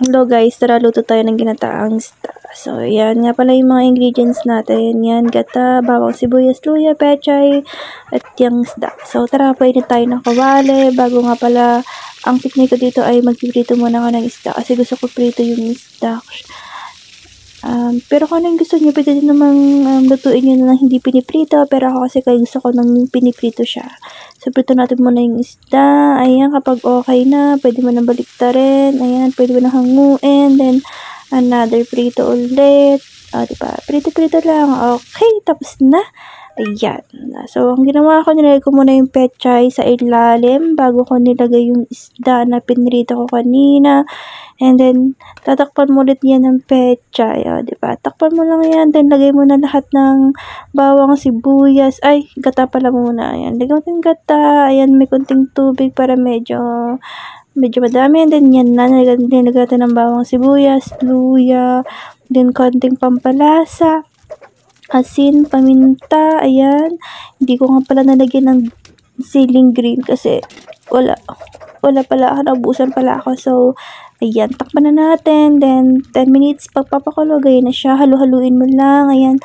Hello guys, tara luto tayo ng ginataang isda. So, yan nga pala yung mga ingredients natin. Yan, gata, bawang sibuyas, luya, pechay, at yung isda. So, tara, painit tayo ng kawali. Bago nga pala, ang technique ko dito ay magpiprito muna ako ng isda kasi gusto ko prito yung isda. Pero kung ano yung gusto nyo, pwede din namang lutuin nyo na hindi piniprito. Pero ako kasi gusto ko nang piniprito siya. So, prito natin muna yung isda. Ayan, kapag okay na, pwede mo nang baliktarin. Ayan, pwede mo nang hanguin. Then, another prito ulit. Diba? Prito-prito lang. Okay, tapos na. Ayan. So, ang ginawa ko, nilagay ko muna yung pechay sa ilalim bago ko nilagay yung isda na pinrito ko kanina. And then, tatakpan mo ulit yan ng pechay. Diba? Takpan mo lang yan. Then, lagay mo na lahat ng bawang, sibuyas. Ay, gata pala muna. Ayan. Lagay mo yung gata. Ayan, may konting tubig para medyo madami. And then, yan na. Nilagay natin ng bawang, sibuyas, luya. Then, konting pampalasa. Asin, paminta. Ayan. Hindi ko nga pala nalagyan ng ceiling green kasi wala pala ako, naubusan pala ako. So, ayan, takpan na natin. Then, 10 minutes, pagpapakulo, ganyan na siya. Halu-haluin mo lang. Ayan,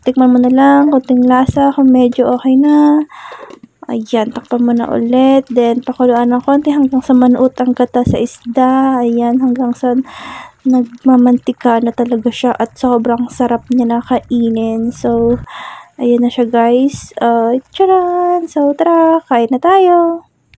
tikman mo na lang, konting lasa, kung medyo okay na. Ayan, takpan mo na ulit. Then, pakuluan ng konti hanggang sa manuot ang gata sa isda. Ayan, hanggang sa nagmamantika na talaga siya at sobrang sarap niya na kainin. So, ayan na siya guys. Tcharan! So, tara, kain na tayo!